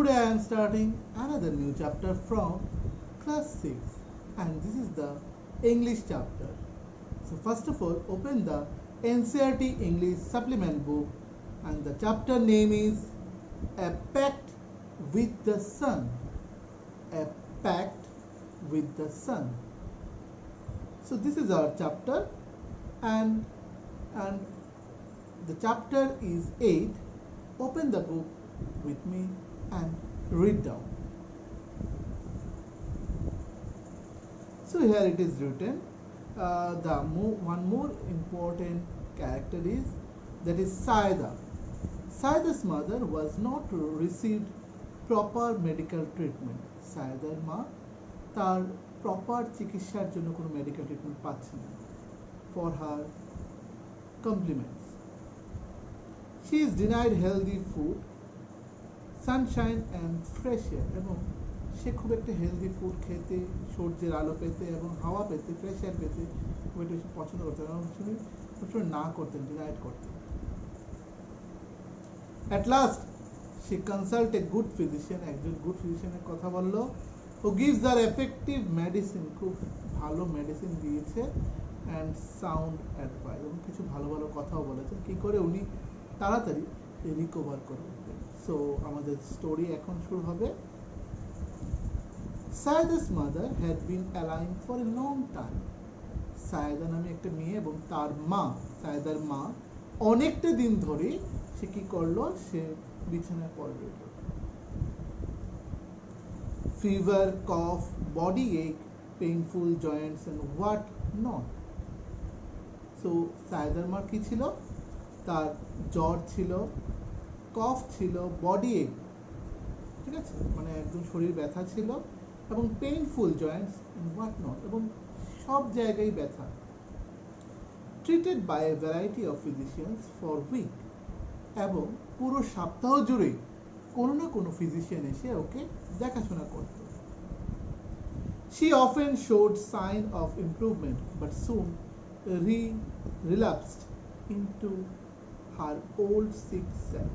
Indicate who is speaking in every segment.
Speaker 1: Today I am starting another new chapter from class 6, and this is the English chapter. So first of all, open the NCERT English supplement book, and the chapter name is A Pact with the Sun. A Pact with the Sun. So this is our chapter, and the chapter is 8. Open the book with me and read down. So here it is written. One more important character is that is Saida. Saida's mother was not received proper medical treatment. Saidaর মা তার proper চিকিৎসার জন্য কোনো medical treatment পাচ্ছে না for her compliments. She is denied healthy food, sunshine and fresh air, এবং সে খুব একটা হেলদি ফুড খেতে, সূর্যের আলো পেতে এবং হাওয়া পেতে, ফ্রেশ এয়ার পেতে খুব একটা বেশি পছন্দ করতেন, এবং তিনি সবসময় না করতেন, ডিনাইড করতেন। At last she consult a good physician, একজন গুড ফিজিশিয়ানের কথা বলল, who gives her effective medicine, খুব ভালো মেডিসিন দিয়েছে, and sound advice, এবং কিছু ভালো ভালো কথাও বলেছেন কি করে উনি তাড়াতাড়ি রিকভার করবেন। সো আমাদের স্টোরি এখন শুরু হবে। Saida's mother had been alive for a long time. Saida নামে একটা মেয়ে এবং তার মা, সায়দার মা অনেকটা দিন ধরে সে কি করলো, সে বিছানায় পড়ে রইল। Fever, cough, body ache, painful joints and what not. So Saydar মার কি ছিল, তার জ্বর ছিল, কফ ছিল, বডি এক, ঠিক আছে, মানে একদম শরীর ব্যথা ছিল, এবং painful joints and what not, এবং সব জায়গায় ব্যথা। Treated by a variety of physicians for week, এবং পুরো সপ্তাহ জুড়ে কোনো না কোনো ফিজিশিয়ান এসে ওকে দেখাশোনা করত। She often showed sign of improvement but soon relapsed into her old sick self.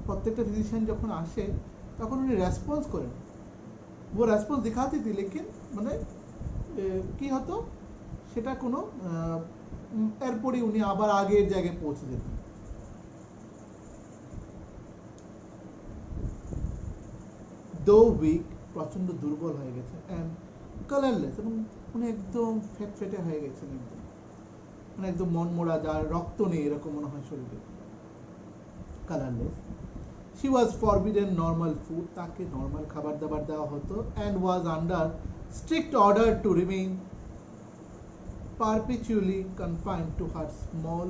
Speaker 1: প্রত্যেকটা ফিজিশিয়ান যখন আসে তখন উনি রেসপন্স করেন, वो রেসপন্স দিখাতে থি, লেকিন মানে কি হতো সেটা কোনো এরপরই উনি আবার আগের জায়গায় পৌঁছে যেতেন। দো উইক, প্রচন্ড দুর্বল হয়ে গেছে, অ্যান্ড কালারলেস, এবং উনি একদম ফেটে হয়ে গেছেন, একদম মানে একদম মনমোড়া, যার রক্ত নেই এরকম মনে হয় শরীরে, colourless. She was forbidden normal food, তাকে নর্মাল খাবার দাবার দেওয়া হতো, and was under strict order to remain perpetually confined to her small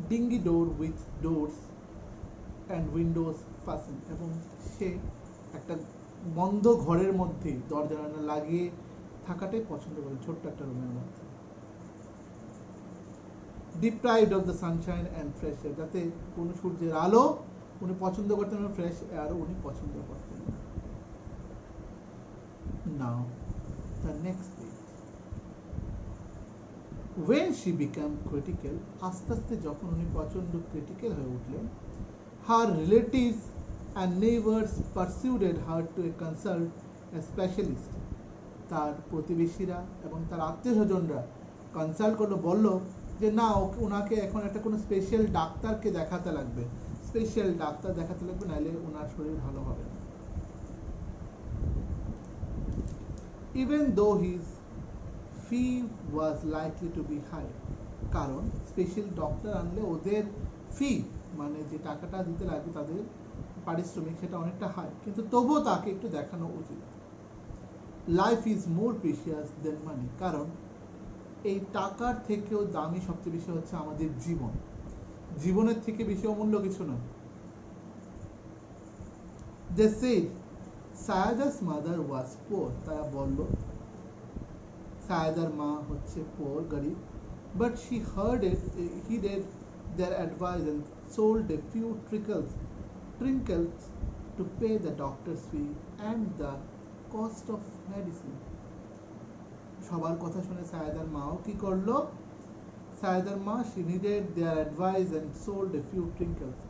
Speaker 1: dingy door with doors and windows fastened, এবং সে একটা বন্ধ ঘরের মধ্যে দরজা জানালা লাগিয়ে থাকাটাই পছন্দ করে, ছোট্ট একটা রুমের মধ্যে। Deprived of the sunshine and fresh air, যাতে কোনো সূর্যের আলো উনি পছন্দ করতেন না, ফ্রেশ এয়ারও উনি পছন্দ করতেন না। Now the next page. When she became critical, আস্তে আস্তে যখন উনি প্রচন্ড ক্রিটিক্যাল হয়ে উঠলেন, her relatives and neighbors persuaded her to consult a specialist. তার প্রতিবেশীরা এবং তার আত্মীয় স্বজনরা কনসাল্ট করলো, বলল যে না, ওনাকে এখন একটা কোনো স্পেশাল ডাক্তারকে দেখাতে লাগবে, স্পেশাল ডাক্তার দেখাতে লাগবে, নাহলে ওনার শরীর ভালো হবে না। Even though his fee was likely to be high, কারণ স্পেশাল ডক্টর আনলে ওদের ফি, মানে যে টাকাটা দিতে লাগবে তাদের পারিশ্রমিক, সেটা অনেকটা হাই, কিন্তু তবুও তাকে একটু দেখানো উচিত। লাইফ ইজ মোর প্রিশিয়াস দেন মানি, কারণ এই টাকার থেকেও দামি সবচেয়ে বেশি হচ্ছে আমাদের জীবন, জীবনের থেকে বেশি অমূল্য কিছু নয়। They said Saida's mother was poor, তারা বলল সায়দার মা হচ্ছে poor, গরিব, but she heeded their advice and sold a few trinkets to pay the doctor's fee and the cost of medicine. সবার কথা শুনে সায়দার মাও কি করলো, সায়দার মা she needed their advice and sold a few trinkets,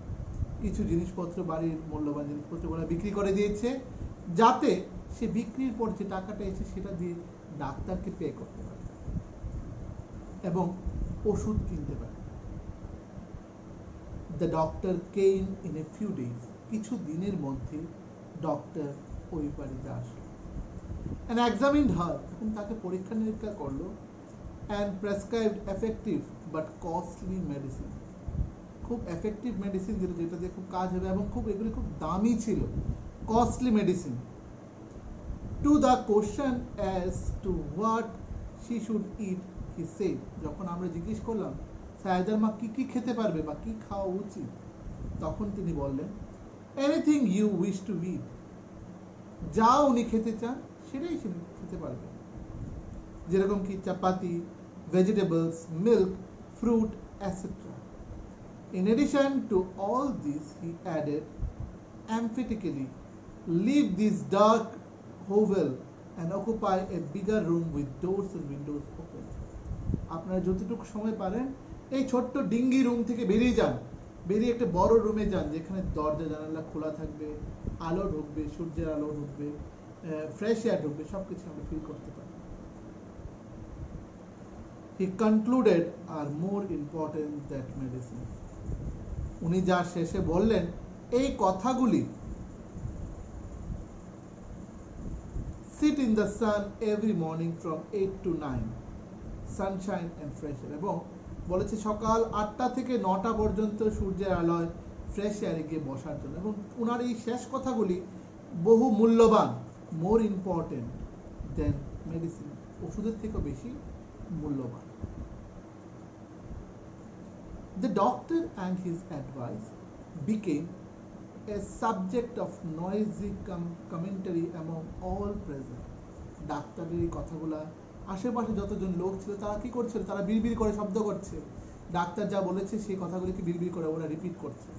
Speaker 1: কিছু জিনিসপত্র, বাড়ির মূল্যবান জিনিসপত্রগুলো বিক্রি করে দিয়েছে, যাতে সে বিক্রির পর যে টাকাটা এসে সেটা দিয়ে ডাক্তারকে পে করতে পারে এবং ওষুধ কিনতে পারে। The doctor came in a few days, কিছু দিনের মধ্যে ডক্টর ওই বাড়িতে আসলো। and examined her, তখন তাকে পরীক্ষা নিরীক্ষা করলো, and prescribed effective but costly medicine, খুব এফেক্টিভ মেডিসিন দিল যেটা দিয়ে খুব কাজ হবে এবং খুব এগুলি খুব দামি ছিল, costly medicine. To the question as to what she should eat, he said, যখন আমরা জিজ্ঞেস করলাম সায়েদার মা কি কি খেতে পারবে বা কি খাওয়া উচিত, তখন তিনি বললেন এনিথিং ইউ উইশ টু ইট, যা উনি খেতে চান সেটাই খেতে পারবে, যেরকম কি চাপাতি, vegetables, milk, fruit, etc. In addition to all this, he added emphatically, leave this dark hovel and occupy a bigger room with doors and windows open. আপনারা যতটুকু সময় পারেন এই ছোট্ট ডিঙ্গি রুম থেকে বেরিয়ে যান, বেরিয়ে একটা বড় রুমে যান যেখানে দরজা জানালা খোলা থাকবে, আলো ঢুকবে, সূর্যের আলো ঢুকবে, ফ্রেশ এয়ার ঢুকবে, সবকিছু আমরা ফিল করতে পারি। He concluded are more important than medicine. উনি যা শেষে বললেন এই কথাগুলি, sit in the sun every morning from 8 to 9, sunshine and fresh air, এবং বলেছে সকাল 8টা থেকে 9টা পর্যন্ত সূর্যের আলোয় ফ্রেশ এয়ারে গিয়ে বসার জন্য। এবং ওনার এই শেষ কথাগুলি বহু মূল্যবান, মোর ইম্পর্টেন্ট দেন মেডিসিন, ওষুধের থেকেও বেশি মূল্যবান। The doctor and his advice became a subject of noisy commentary among all present. ডাক্তারের এই কথাগুলা আশেপাশে যতজন লোক ছিল তারা কি করছিল, তারা বিড়বিড় করে শব্দ করছে, ডাক্তার যা বলেছে সেই কথাগুলিকে বিড়বিড় করে ওরা রিপিট করছে।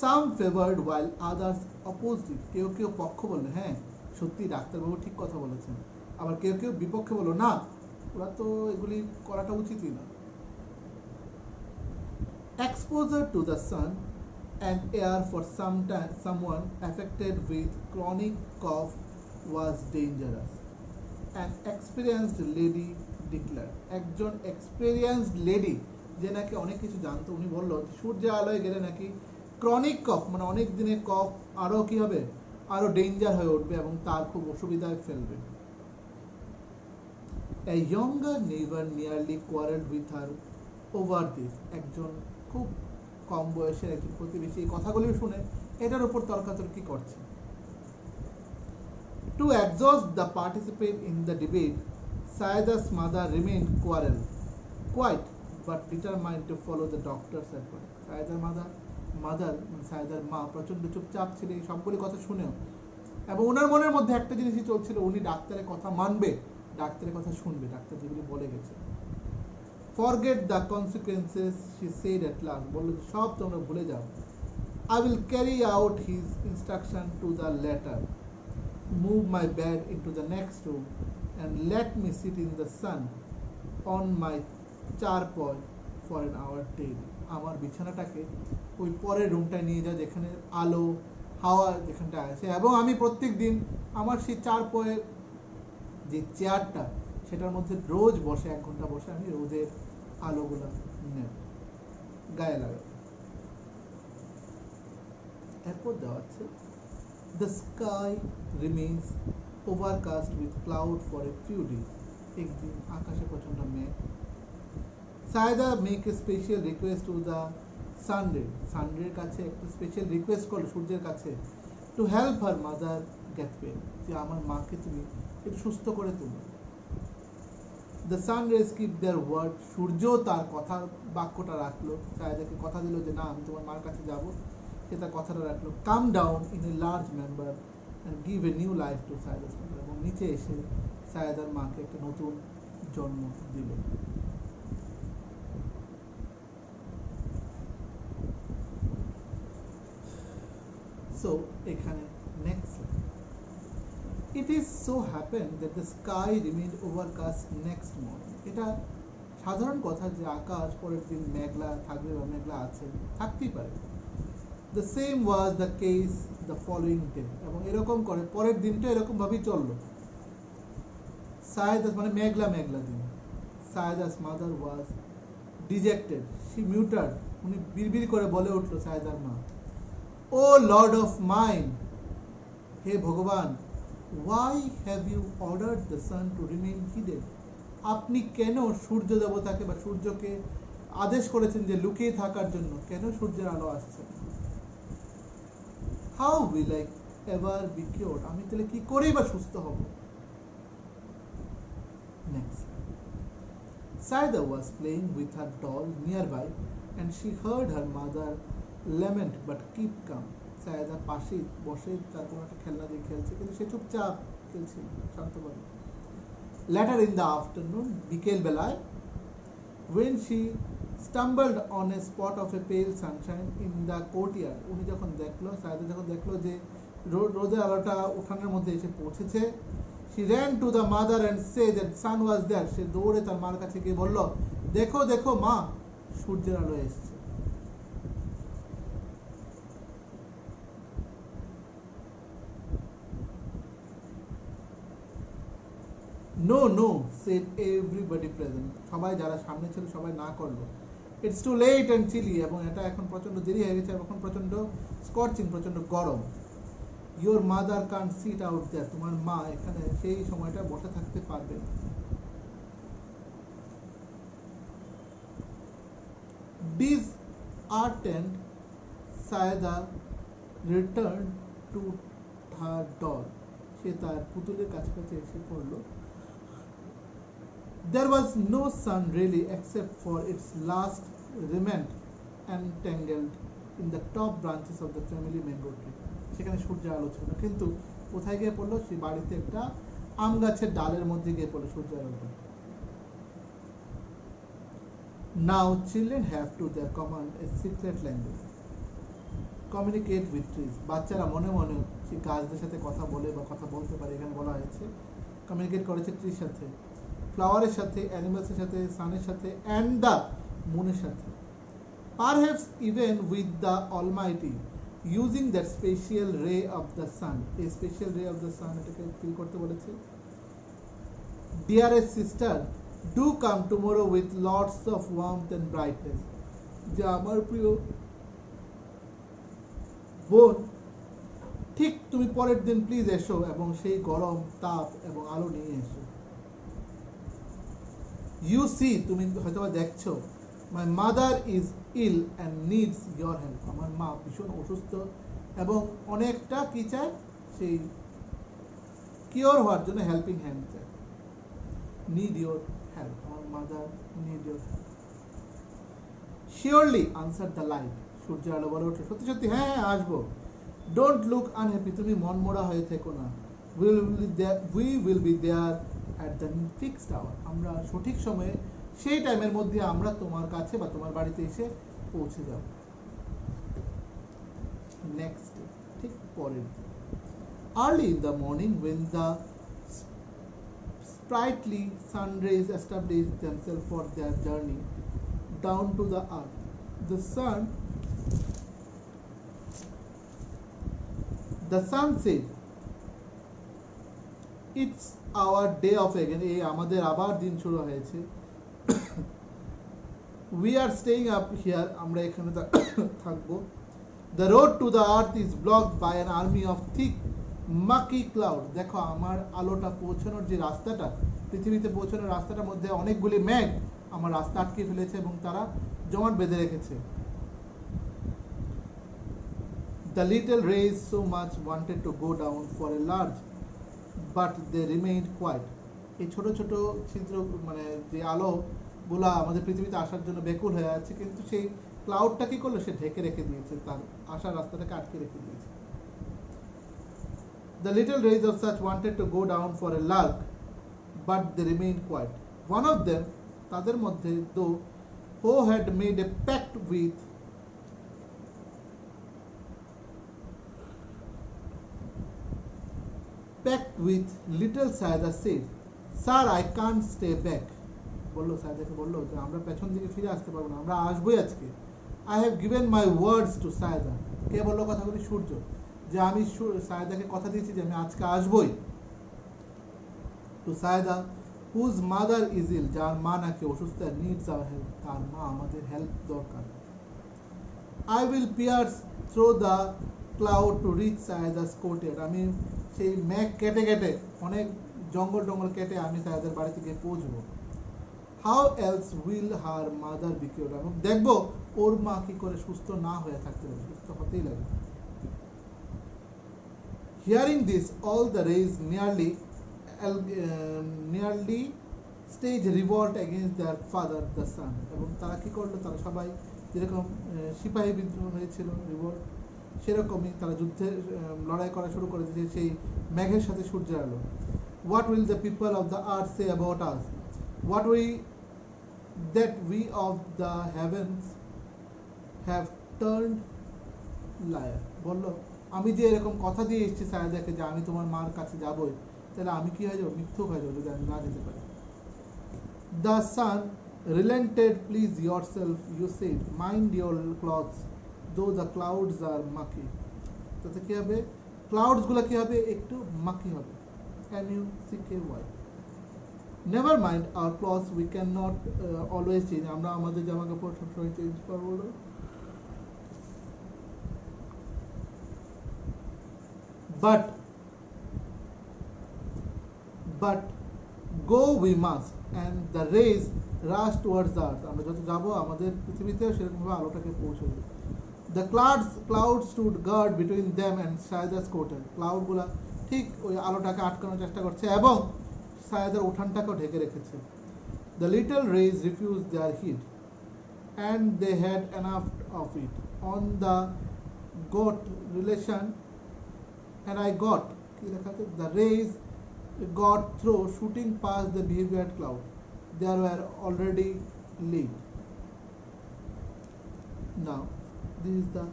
Speaker 1: Some favored while others opposed it. কেউ কেউ পক্ষ বলল হ্যাঁ সত্যি ডাক্তারবাবু ঠিক কথা বলেছেন, আবার কেউ কেউ বিপক্ষে বলল না ওরা তো এগুলি করাটা উচিতই না। Exposure to the sun and air for someone affected with chronic cough was dangerous. An experienced lady declared, একজন experienced lady যে নাকি অনেক কিছু জানতো, উনি বলল সূর্যের আলোয় গেলে নাকি ক্রনিক কফ মানে অনেক দিনের কফ আরো কি হবে, আরো ডেঞ্জার হয়ে উঠবে এবং তার খুব অসুবিধায় ফেলবে। A younger neighbor nearly quarreled with her over this. একজন খুব কম বয়সের একজন প্রতিবেশী এই কথাগুলি শুনে এটার উপর তর্কাতর্কি করছে। To exhaust the participant in the debate, Saida's mother remained quiet but determined to follow the doctor's advice. Saida's সাইদার মা প্রচন্ড চুপচাপ ছিল এই সবগুলি কথা শুনেও, এবং ওনার মনের মধ্যে একটা জিনিসই চলছিল, উনি ডাক্তারের কথা মানবে, ডাক্তারের কথা শুনবে, ডাক্তার যেগুলি বলে গেছে। Forget the consequences, she said at last. বলল সব তোমরা ভুলে যাও। I will carry out his instruction to the letter. Move my bed into the next room and let me sit in the sun on my charpoy for an hour daily. আমার বিছানাটাকে ওই পরের রুমটায় নিয়ে যাও যেখানে আলো হাওয়া যেখানটা আছে, এবং আমি প্রত্যেক দিন আমার সেই চারপয়ের যে চেয়ারটা সেটার মধ্যে রোজ বসে 1 ঘন্টা বসে আমি রোদের আলোগুলো নেব, গায়ে লাগাবো। এরপর দেওয়া আছে the sky remains overcast with cloud for a few days. একদিন আকাশে প্রচন্ড মেঘ। Saida make a special request to the সানডের কাছে একটা স্পেশাল রিকোয়েস্ট করলো সূর্যের কাছে, to help her mother get well, যে আমার মাকে তুমি একটু সুস্থ করে তুলো। The sun rays keep their word, সূর্য তার কথা বাক্যটা রাখলো, সাইদাকে কথা দিল যে না আমি তোমার মার কাছে যাবো, সে তার কথাটা রাখলো। Come down in a large number and give a new life to Saida's mother, এবং নিচে এসে সাইদার মাকে একটা নতুন জন্ম দিল। So এখানে next it is so happened that the sky remained overcast next morning. এটা সাধারণ কথা যে আকাশ পরের দিন মেঘলা থাকবে বা মেঘলা আছে, থাকতেই পারে। The same was the case the following day, এবং এরকম করে পরের দিনটা এরকম ভাবেই চললো। সায়েদাস মানে মেঘলা মেঘলা দিন। Sayeda's mother was dejected, she mutter, উনি বিড়বিড় করে বলে উঠলো সায়েদার মা, ও লর্ড অফ মাইন, হে ভগবান, why have you ordered the sun to remain hidden, আপনি কেন সূর্য দেবতাকে বা সূর্যকে আদেশ করেছেন যে লুকিয়ে থাকার জন্য, কেন সূর্যের আলো আসছে? How will I ever be cured, আমি তাহলে কি করেই বা সুস্থ হব? Next, Saida was playing with her doll nearby and she heard her mother lament but keep calm. Sayeda পাশে বসে তার কোনো একটা খেলনা দিয়ে খেলছে, কিন্তু সে চুপচাপ খেলছে শান্তভাবে। Later in the afternoon, বিকেল বেলায়, when she stumbled on a spot of a pale sunshine in the courtyard, উনি যখন দেখলো, সায়েদা যখন দেখলো যে রোদের আলোটা উঠানের মধ্যে এসে পৌঁছেছে, she ran to the mother and said that sun was there. সে দৌড়ে তার মার কাছে গিয়ে বলল, দেখো দেখো মা, সূর্যের আলো এসেছে। No, no, said everybody present. সবাই যারা সামনে ছিল সবাই না করলো। It's too late and chilly, এবং এটা এখন প্রচন্ড দেরি হয়ে গেছে, এখন প্রচন্ড স্কর্চিং, প্রচন্ড গরম। Your mother can't sit out there, তোমার মা এখানে সেই সময়টা বসে থাকতে পারবে না। Disheartened, Saida returned to her doll. সে তার পুতুলের কাছাকাছি এসে পড়লো। There was no sun really except for its last remnant entangled in the top branches of the family mango tree. সেখানে সূর্যের আলো ছিল না, কিন্তু কোথায় গিয়ে পড়লো? সে বাড়িতে একটা আম গাছের ডালের মধ্যে গিয়ে পড়লো সূর্যের আলোটা। Now children have to their command a secret language, communicate with trees. বাচ্চারা মনে মনে সেই গাছদের সাথে কথা বলে বা কথা বলতে পারে, এখানে বলা হয়েছে কমিউনিকেট করেছে ট্রির সাথে, ফ্লাওয়ারের সাথে, অ্যানিমালসের সাথে, সানের সাথে, অ্যান্ড দ্য মুনের সাথে, perhaps even with the Almighty, using that special রে অফ দ্য সান। এই স্পেশাল রে অফ দ্য সান এটাকে ফিল করতে বলেছে। Dearest sister, do come tomorrow with lots of warmth and brightness, যে আমার প্রিয় বোন, ঠিক তুমি পরের দিন প্লিজ এসো এবং সেই গরম তাপ এবং আলো নিয়ে এসো। ইউ সি, তুমি হয়তো দেখছো, my mother is ill and needs your help, আমার মা ভীষণ অসুস্থ এবং অনেকটা কি চায়, সেই কিওর হওয়ার জন্য হেল্পিং হ্যান্ড চায়। নিড ইয়োর হেল্প, আমার mother need your help. Surely answer the light, সূর্যের আলো বলে ওঠে, সত্যি সত্যি হ্যাঁ হ্যাঁ আসবো। ডোন্ট লুক আনহ্যাপি, তুমি মনমরা হয়ে থেকো না। We will be there at the fixed hour, আমরা সঠিক সময়ে সেই টাইমের মধ্যে আমরা তোমার কাছে বা তোমার বাড়িতে এসে পৌঁছে যাব। নেক্সট, ঠিক পরের দিন, early in the morning when the sprightly sun rays established themselves for their journey down to the earth, the sun said, it's our day off again, এই আমাদের আবার দিন শুরু হয়েছে। we are staying up here, আমরা এখানে থাকবো। the road to the earth is blocked by an army of thick mucky cloud, দেখো আমার আলোটা পৌঁছানোর যে রাস্তাটা, পৃথিবীতে পৌঁছানোর রাস্তাটার মধ্যে অনেকগুলি মেঘ আমার রাস্তা আটকে ফেলেছে এবং তারা জমাট বেঁধে রেখেছে। the little rays so much wanted to go down for a large but they remained quiet, এই ছোট ছোট ছিদ্র মানে যে আলো গুলা আমাদের পৃথিবীতে আসার জন্য বেকুল হয়ে আছে, কিন্তু সেই ক্লাউডটা কি করলো, সে ঢেকে রেখে দিয়েছে, তার আসার রাস্তাটাকে আটকে রেখে দিয়েছে। The little rays of such wanted to go down for a lark but they remained quiet. One of them, তাদের মধ্যে, though, who had made a pact with little Saida said, Sir, I can't stay back. বললো, সায়দাকে বললো যে আমরা পেছন দিকে ফিরে আসতে পারবো না, আমরা আসবোই আজকে। I have given my words to Saida. কে বললো কথাগুলি? সূর্য। যে আমি সায়দাকে কথা দিয়েছি যে আমি আজকে আসবোই। To Saida whose mother is ill, যার মা নাকি অসুস্থ, নিডস আওয়ার হেল্প, তার মা আমাদের হেল্প দরকার। I will pierce through the cloud to reach Saida's courtyard, আমি সেই মেঘ কেটে কেটে, অনেক জঙ্গল টঙ্গল কেটে আমি সায়দার বাড়িতে গিয়ে পৌঁছবো। How else will her mother be cured, এবং দেখবো ওর মা কি করে সুস্থ না হয়ে থাকতে পারে, সুস্থ হতেই লাগে। Hearing this all the rays nearly stage revolt against their father the sun, এবং তারা কি করলো, তারা সবাই যেরকম সিপাহী বিদ্রোহ হয়েছিল রিভল্ট, সেরকমই তারা যুদ্ধে লড়াই করা শুরু করে দিয়েছে সেই মেঘের সাথে সূর্যের আলো। What will the people of the earth say about us, what we that we of the heavens have turned liar, বললো আমি যে এরকম কথা দিয়ে এসেছি সায়দাকে যে আমি তোমার মার কাছে যাবোই, তাহলে আমি কি হয়ে যাবো, মিথ্যুক হয়ে যাবো যদি আমি না যেতে পারি। The sun relented, please yourself, you said, mind your clothes, though the clouds are mucky. তাতে কি হবে, ক্লাউডস গুলো কি হবে, একটু মাকি হবে, MUCKY। Never mind our clothes, we can not always change, আমরা আমাদের জামা কাপড় সবসময় চেঞ্জ করবো না। But go we must, and the rays rush towards the earth, আমরা যত যাবো আমাদের পৃথিবীতেও সেরকমভাবে আলোটাকে পৌঁছে দেবে। The clouds stood guard between them and Sayada's curtain, ক্লাউডগুলা ঠিক ওই আলোটাকে আটকানোর চেষ্টা করছে এবং সায়দার উঠানটাকেও ঢেকে রেখেছে। The little rays refused their heat, and they had enough of it. On the got relation, and I got কি লেখা আছে, the rays got through, shooting past the behavioured cloud. There were already lit. Now, this is the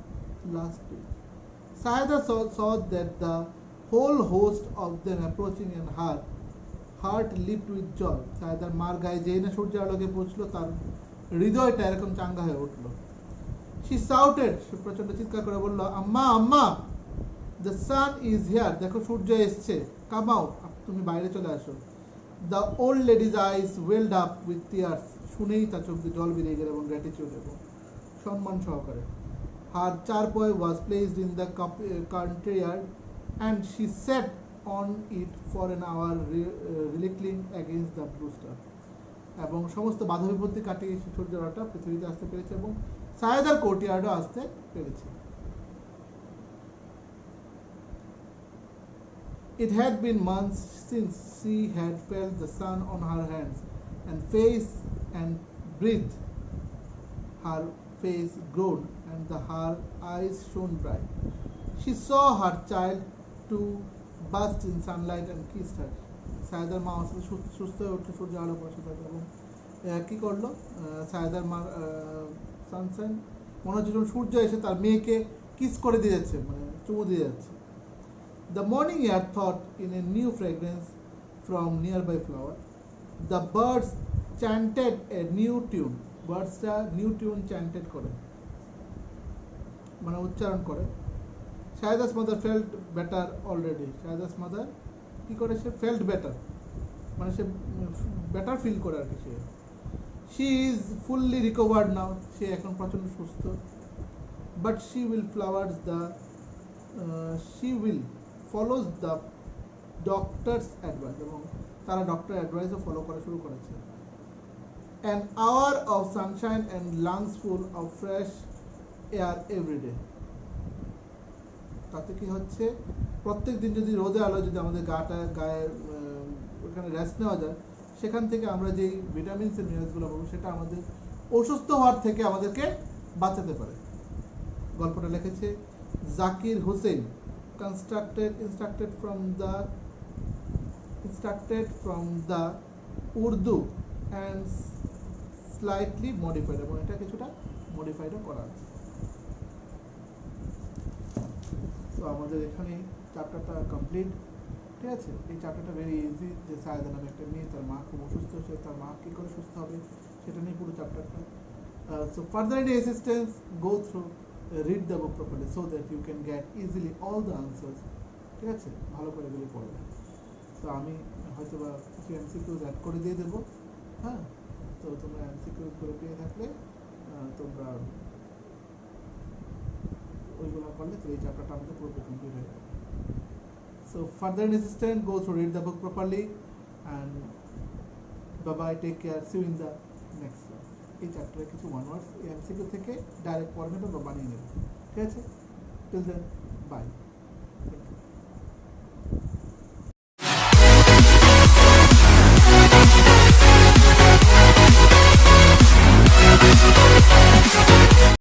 Speaker 1: last page. Sayada saw that the whole host of them approaching, and her heart leaped with joy. Saydar মার গায়ে যেই না সূর্যের আলোকে পৌঁছলো, তার হৃদয়টা এরকম চাঙ্গা হয়ে উঠলো। She shouted, সে প্রচন্ড চিৎকার করে বলল, আম্মা আম্মা, the sun is here, দেখো সূর্য এসছে, come out, তুমি বাইরে চলে আসো। The old lady's eyes welled up with tears, শুনেই তার চোখ দিয়ে জল বেরিয়ে গেল এবং গ্র্যাটিটিউড এবং সম্মান সহকারে। Her charpoy was placed in the courtyard, and she sat on it for an hour, reeling against the blue star. এবং সমস্ত বাধা বিপত্তি কাটিয়ে সূর্যের আলোটা পৃথিবীতে আসতে পেরেছে এবং সায়দার কোর্টইয়ার্ডও আসতে পেরেছে। It had been months since she had felt the sun on her hands and face and breathed. Her face glowed and her eyes shone bright. She saw her child to burst in sunlight and kissed her. Saydar মা সুস্থ হয়ে উঠে সূর্য আলো বসে থাকে এবং কি করলো, সায়দার মার সানশাইন মনে হচ্ছে যখন সূর্য এসে তার মেয়েকে কিস করে দিয়ে যাচ্ছে, মানে চুমু দিয়ে যাচ্ছে। The morning air thought in a new fragrance from nearby flower. The birds chanted a new tune. Birdsটা new tune chanted করে, মানে উচ্চারণ করে। Sayada's mother felt better already. Sayada's mother কি করে, সে felt better, মানে সে better feel করে আর কি। She is fully recovered now. সে এখন প্রচন্ড সুস্থ। But she will follows the doctor's advice, এবং তারা ডক্টর অ্যাডভাইসও ফলো করা শুরু করেছে। An hour of sunshine and lungs full of fresh air every day. তাতে কি হচ্ছে, প্রত্যেক দিন যদি রোদে আলো যদি আমাদের গায়ে ওখানে রেস্ট নেওয়া যায়, সেখান থেকে আমরা যেই ভিটামিনস এর মিনারেলসগুলো পাবো সেটা আমাদের অসুস্থ হওয়ার থেকে আমাদেরকে বাঁচাতে পারে। গল্পটা লিখেছে Zakir Hossain, instructed from the Urdu and slightly modified, এবং এটা কিছুটা মডিফাইডও করা আছে। তো আমাদের এখানে চ্যাপ্টারটা কমপ্লিট। ঠিক আছে? এই চ্যাপ্টারটা ভেরি ইজি, যে সায়দা নামে একটা মেয়ে, তার মা খুব অসুস্থ, সে তার মা কী করে সুস্থ হবে সেটা নিয়ে পুরো চ্যাপ্টারটা। So further any assistance, go through, read the book properly so that you can get easily all the answers. ঠিক আছে, ভালো করে এগুলি পড়বে। তো আমি হয়তো বা কিছু এমসিকিউজ অ্যাড করে দিয়ে দেবো। হ্যাঁ, তো তোমরা এমসিকিউজগুলো পেয়ে থাকলে তোমরা ওইগুলো করলে তো এই চ্যাপ্টারটা আমাদের পুরো কমপ্লিট হয়ে যাবে। So further assistance, go through, read the book properly, and bye bye, take care, see you in the next class. এই চ্যাপ্টারে কিছু ওয়ান ওয়ার্ডস এমসিকিউ থেকে ডাইরেক্ট পড়ে নেবে বা বানিয়ে নেবে। ঠিক আছে, টিল দেন বাই।